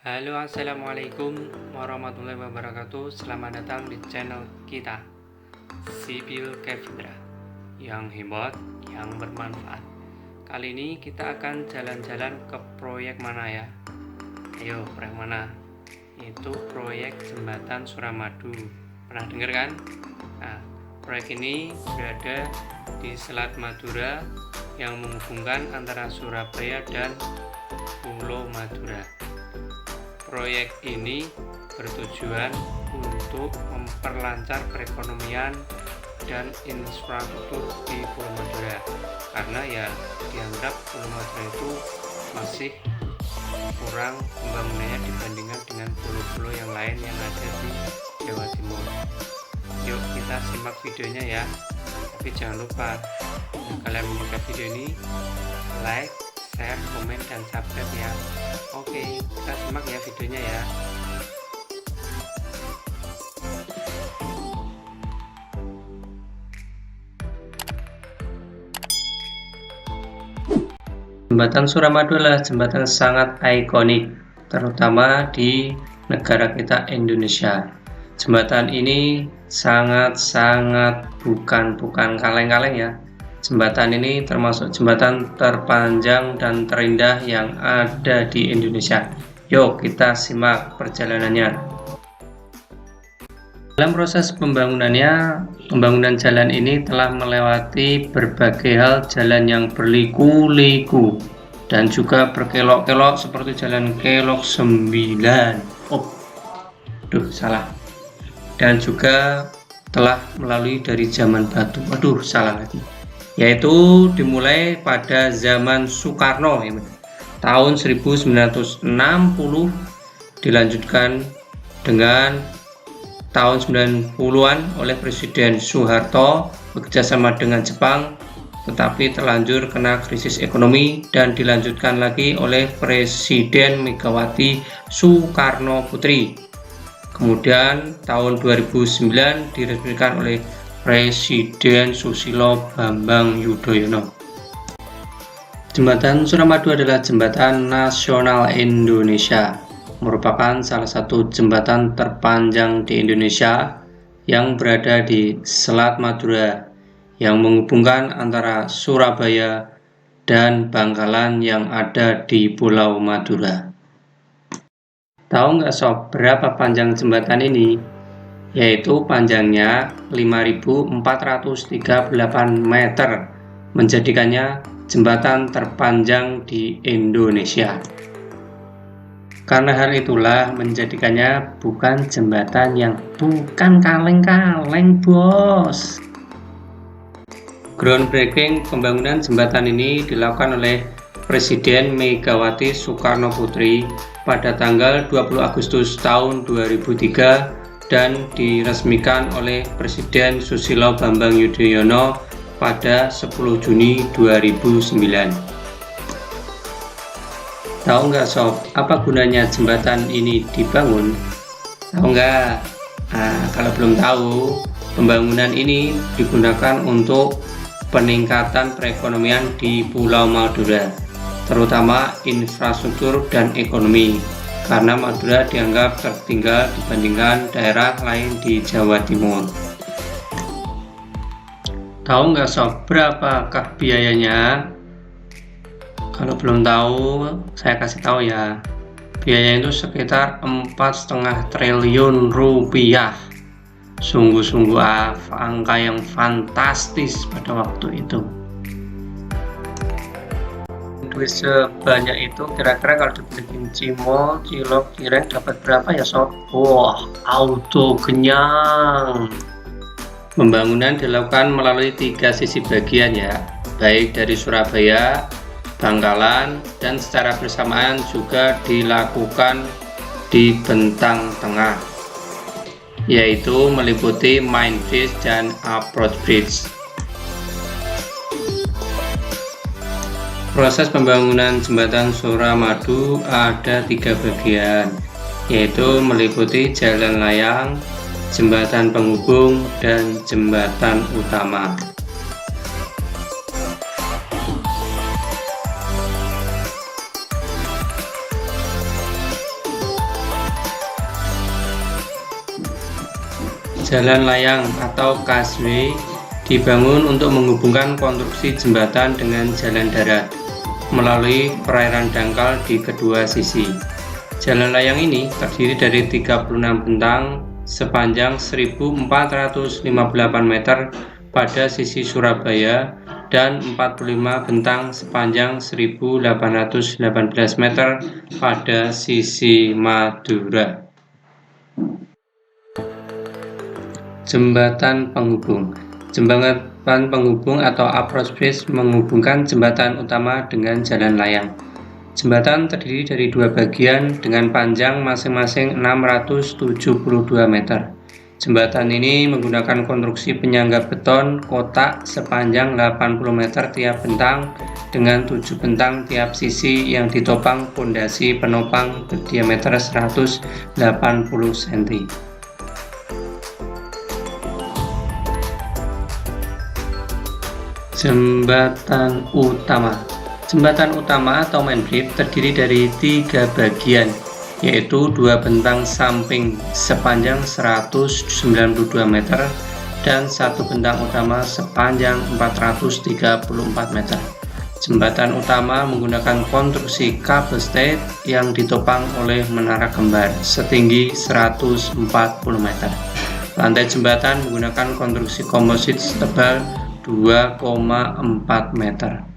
Halo, assalamualaikum warahmatullahi wabarakatuh. Selamat datang di channel kita, Sipil Kevindra, yang hebat, yang bermanfaat. Kali ini kita akan jalan-jalan ke proyek mana ya? Ayo, proyek mana? Itu proyek Jembatan Suramadu. Pernah dengar kan? Nah, proyek ini berada di Selat Madura yang menghubungkan antara Surabaya dan Pulau Madura. Proyek ini bertujuan untuk memperlancar perekonomian dan infrastruktur di Pulau Madura, karena ya dianggap Pulau Madura itu masih kurang pembangunannya dibandingkan dengan pulau-pulau yang lain yang ada di Jawa Timur. Yuk kita simak videonya ya, tapi jangan lupa kalian menyukai video ini, like, share, komen, dan subscribe ya. Oke, kita simak ya videonya ya. Jembatan Suramadu adalah jembatan sangat ikonik, terutama di negara kita Indonesia. Jembatan ini sangat bukan kaleng-kaleng ya. Jembatan ini termasuk jembatan terpanjang dan terindah yang ada di Indonesia. Yuk kita simak perjalanannya. Dalam proses pembangunan jalan ini telah melewati berbagai hal, jalan yang berliku-liku dan juga berkelok-kelok seperti jalan Kelok 9. Salah. Dan juga telah melalui dari zaman batu. Salah lagi. Yaitu dimulai pada zaman Soekarno ya, tahun 1960, dilanjutkan dengan tahun 90-an oleh Presiden Soeharto bekerjasama dengan Jepang, tetapi terlanjur kena krisis ekonomi dan dilanjutkan lagi oleh Presiden Megawati Soekarno Putri. Kemudian tahun 2009 diresmikan oleh Presiden Susilo Bambang Yudhoyono. Jembatan Suramadu adalah jembatan nasional Indonesia, merupakan salah satu jembatan terpanjang di Indonesia yang berada di Selat Madura, yang menghubungkan antara Surabaya dan Bangkalan yang ada di Pulau Madura. Tahu nggak sob berapa panjang jembatan ini? Yaitu panjangnya 5.438 meter, menjadikannya jembatan terpanjang di Indonesia. Karena hal itulah menjadikannya bukan jembatan yang bukan kaleng-kaleng bos. Groundbreaking pembangunan jembatan ini dilakukan oleh Presiden Megawati Soekarno Putri pada tanggal 20 Agustus tahun 2003 dan diresmikan oleh Presiden Susilo Bambang Yudhoyono pada 10 Juni 2009. Tahu nggak sob, apa gunanya jembatan ini dibangun? Tahu nggak? Kalau belum tahu, pembangunan ini digunakan untuk peningkatan perekonomian di Pulau Madura, terutama infrastruktur dan ekonomi, karena Madura dianggap tertinggal dibandingkan daerah lain di Jawa Timur. Tahu nggak sob, berapakah biayanya? Kalau belum tahu, saya kasih tahu ya. Biayanya itu sekitar 4,5 triliun rupiah. Sungguh-sungguh angka yang fantastis pada waktu itu. Duit sebanyak itu kira-kira kalau dibeliin cimol, cilok, cireng dapat berapa ya sob? Wah, auto kenyang. Pembangunan dilakukan melalui 3 sisi bagian ya, baik dari Surabaya, Bangkalan, dan secara bersamaan juga dilakukan di bentang tengah, yaitu meliputi main bridge dan approach bridge. Proses pembangunan jembatan Suramadu ada 3 bagian, yaitu meliputi jalan layang, jembatan penghubung, dan jembatan utama. Jalan layang atau busway dibangun untuk menghubungkan konstruksi jembatan dengan jalan darat melalui perairan dangkal di kedua sisi. Jalan layang ini terdiri dari 36 bentang sepanjang 1458 meter pada sisi Surabaya dan 45 bentang sepanjang 1818 meter pada sisi Madura. Jembatan penghubung. Jembatan penghubung atau approach bridge menghubungkan jembatan utama dengan jalan layang. Jembatan terdiri dari dua bagian dengan panjang masing-masing 672 meter. Jembatan ini menggunakan konstruksi penyangga beton kotak sepanjang 80 meter tiap bentang dengan 7 bentang tiap sisi yang ditopang pondasi penopang berdiameter 180 cm. Jembatan utama. Jembatan utama atau main bridge terdiri dari 3 bagian, yaitu 2 bentang samping sepanjang 192 meter dan 1 bentang utama sepanjang 434 meter. Jembatan utama menggunakan konstruksi kabel stay yang ditopang oleh menara kembar setinggi 140 meter. Lantai jembatan menggunakan konstruksi komposit setebal 2,4 meter.